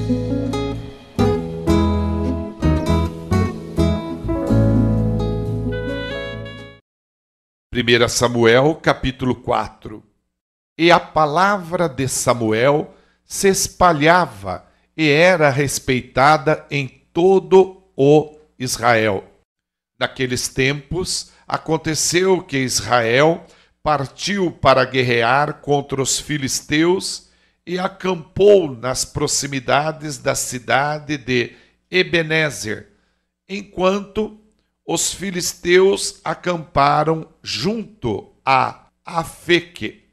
1 Samuel, capítulo 4. E a palavra de Samuel se espalhava e era respeitada em todo o Israel. Naqueles tempos, aconteceu que Israel partiu para guerrear contra os filisteus e acampou nas proximidades da cidade de Ebenezer, enquanto os filisteus acamparam junto a Afeque.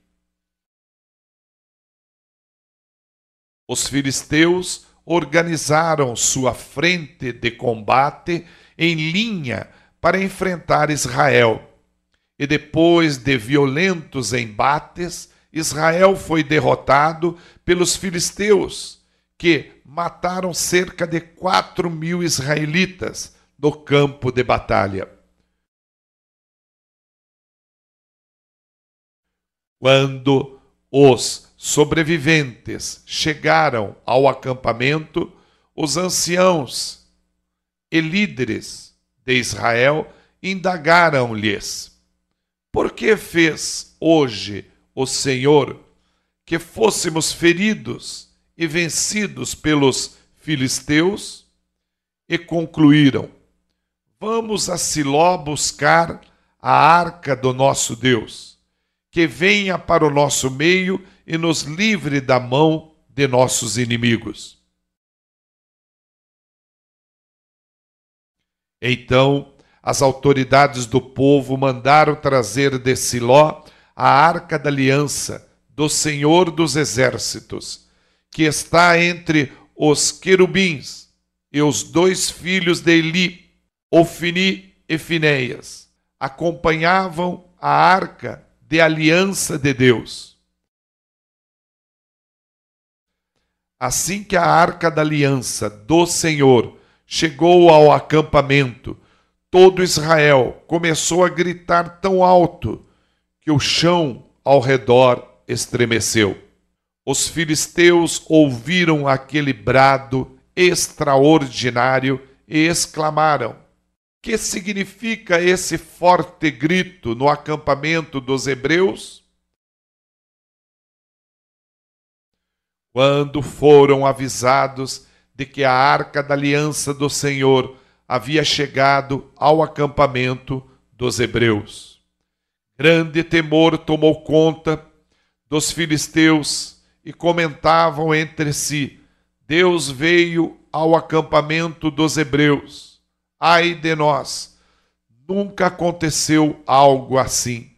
Os filisteus organizaram sua frente de combate em linha para enfrentar Israel. E depois de violentos embates, Israel foi derrotado pelos filisteus, que mataram cerca de 4.000 israelitas no campo de batalha. Quando os sobreviventes chegaram ao acampamento, os anciãos e líderes de Israel indagaram-lhes: por que fez hoje o Senhor que fôssemos feridos e vencidos pelos filisteus? E concluíram: vamos a Siló buscar a arca do nosso Deus, que venha para o nosso meio e nos livre da mão de nossos inimigos. Então, as autoridades do povo mandaram trazer de Siló a arca da aliança do Senhor dos Exércitos, que está entre os querubins, e os 2 filhos de Eli, Ofni e Finéias, acompanhavam a arca de aliança de Deus. Assim que a arca da aliança do Senhor chegou ao acampamento, todo Israel começou a gritar tão alto que o chão ao redor estremeceu. Os filisteus ouviram aquele brado extraordinário e exclamaram: que significa esse forte grito no acampamento dos hebreus? Quando foram avisados de que a arca da aliança do Senhor havia chegado ao acampamento dos hebreus, grande temor tomou conta dos filisteus e comentavam entre si: Deus veio ao acampamento dos hebreus. Ai de nós! Nunca aconteceu algo assim.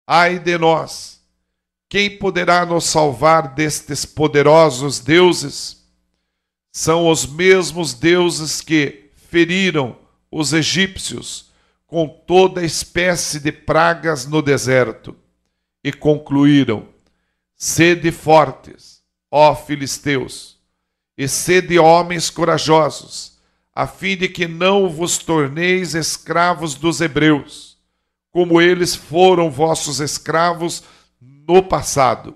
Ai de nós! Quem poderá nos salvar destes poderosos deuses? São os mesmos deuses que feriram os egípcios com toda espécie de pragas no deserto e concluíram: sede fortes, ó filisteus, e sede homens corajosos, a fim de que não vos torneis escravos dos hebreus, como eles foram vossos escravos no passado.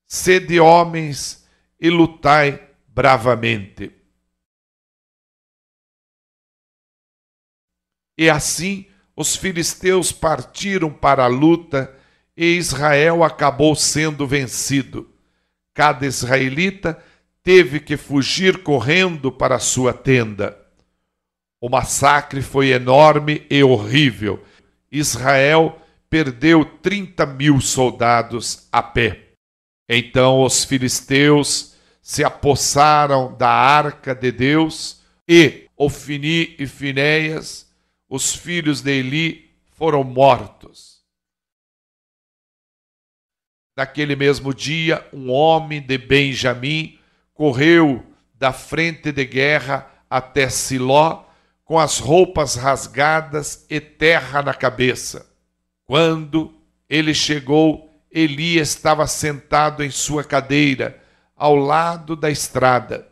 Sede homens e lutai bravamente. E assim os filisteus partiram para a luta e Israel acabou sendo vencido. Cada israelita teve que fugir correndo para sua tenda. O massacre foi enorme e horrível. Israel perdeu 30.000 soldados a pé. Então os filisteus se apossaram da arca de Deus e Ofni e Finéias, os filhos de Eli, foram mortos. Naquele mesmo dia, um homem de Benjamim correu da frente de guerra até Siló com as roupas rasgadas e terra na cabeça. Quando ele chegou, Eli estava sentado em sua cadeira, ao lado da estrada.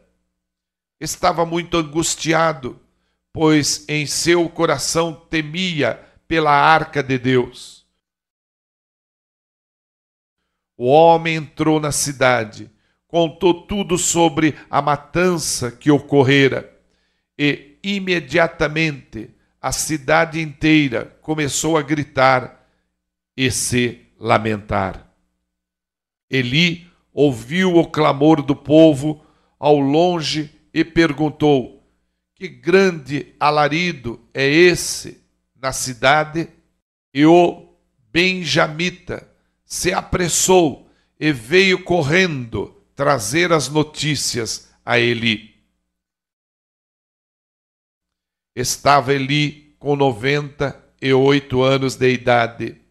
Estava muito angustiado, pois em seu coração temia pela arca de Deus. O homem entrou na cidade, contou tudo sobre a matança que ocorrera, e imediatamente a cidade inteira começou a gritar e se lamentar. Eli ouviu o clamor do povo ao longe e perguntou: que grande alarido é esse na cidade? E o benjamita se apressou e veio correndo trazer as notícias a Eli. Estava Eli com 98 anos de idade.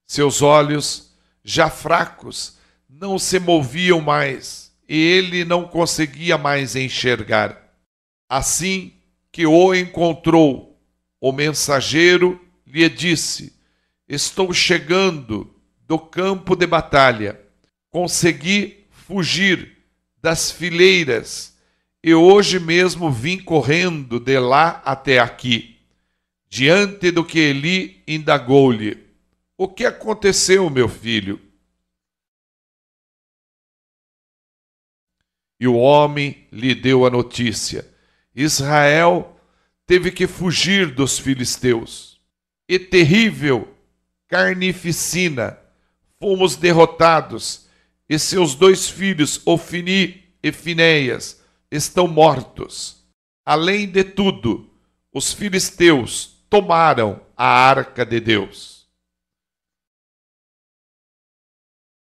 Seus olhos, já fracos, não se moviam mais, e ele não conseguia mais enxergar. Assim que o encontrou, o mensageiro lhe disse: estou chegando do campo de batalha. Consegui fugir das fileiras e hoje mesmo vim correndo de lá até aqui. Diante do que Eli indagou-lhe: o que aconteceu, meu filho? E o homem lhe deu a notícia: Israel teve que fugir dos filisteus. E terrível carnificina, fomos derrotados, e seus 2 filhos, Ofni e Finéias, estão mortos. Além de tudo, os filisteus tomaram a arca de Deus.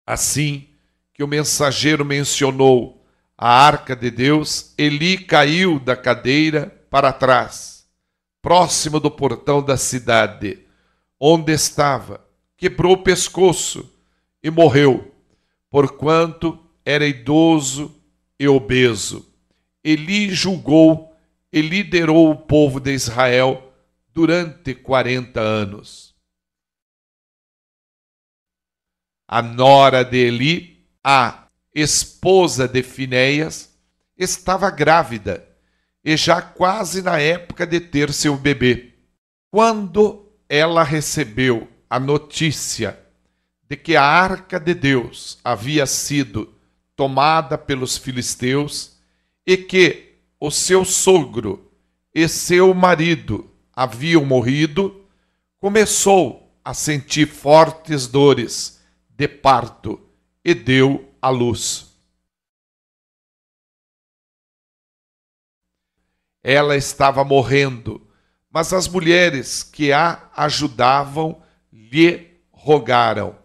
Assim que o mensageiro mencionou a arca de Deus, Eli caiu da cadeira para trás, próximo do portão da cidade, onde estava, quebrou o pescoço e morreu, porquanto era idoso e obeso. Eli julgou e liderou o povo de Israel durante 40 anos. A nora de Eli, a esposa de Finéias, estava grávida e já quase na época de ter seu bebê. Quando ela recebeu a notícia de que a arca de Deus havia sido tomada pelos filisteus e que o seu sogro e seu marido haviam morrido, começou a sentir fortes dores de parto e deu à luz. Ela estava morrendo, mas as mulheres que a ajudavam lhe rogaram: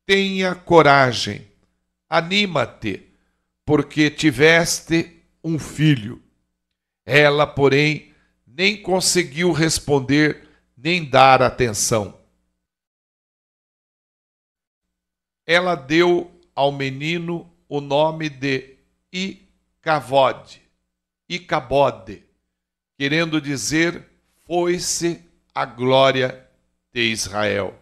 tenha coragem, anima-te, porque tiveste um filho. Ela, porém, nem conseguiu responder nem dar atenção. Ela deu ao menino o nome de Icabode, querendo dizer: foi-se a glória de Israel.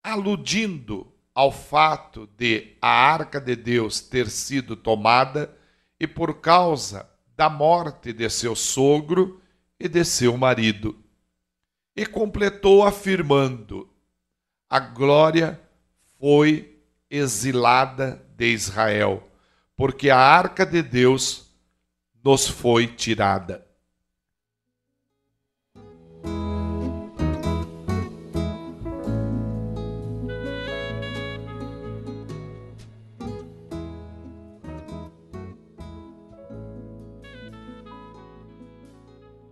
Aludindo ao fato de a arca de Deus ter sido tomada e por causa da morte de seu sogro e de seu marido. E completou afirmando: a glória foi exilada de Israel, porque a arca de Deus nos foi tirada.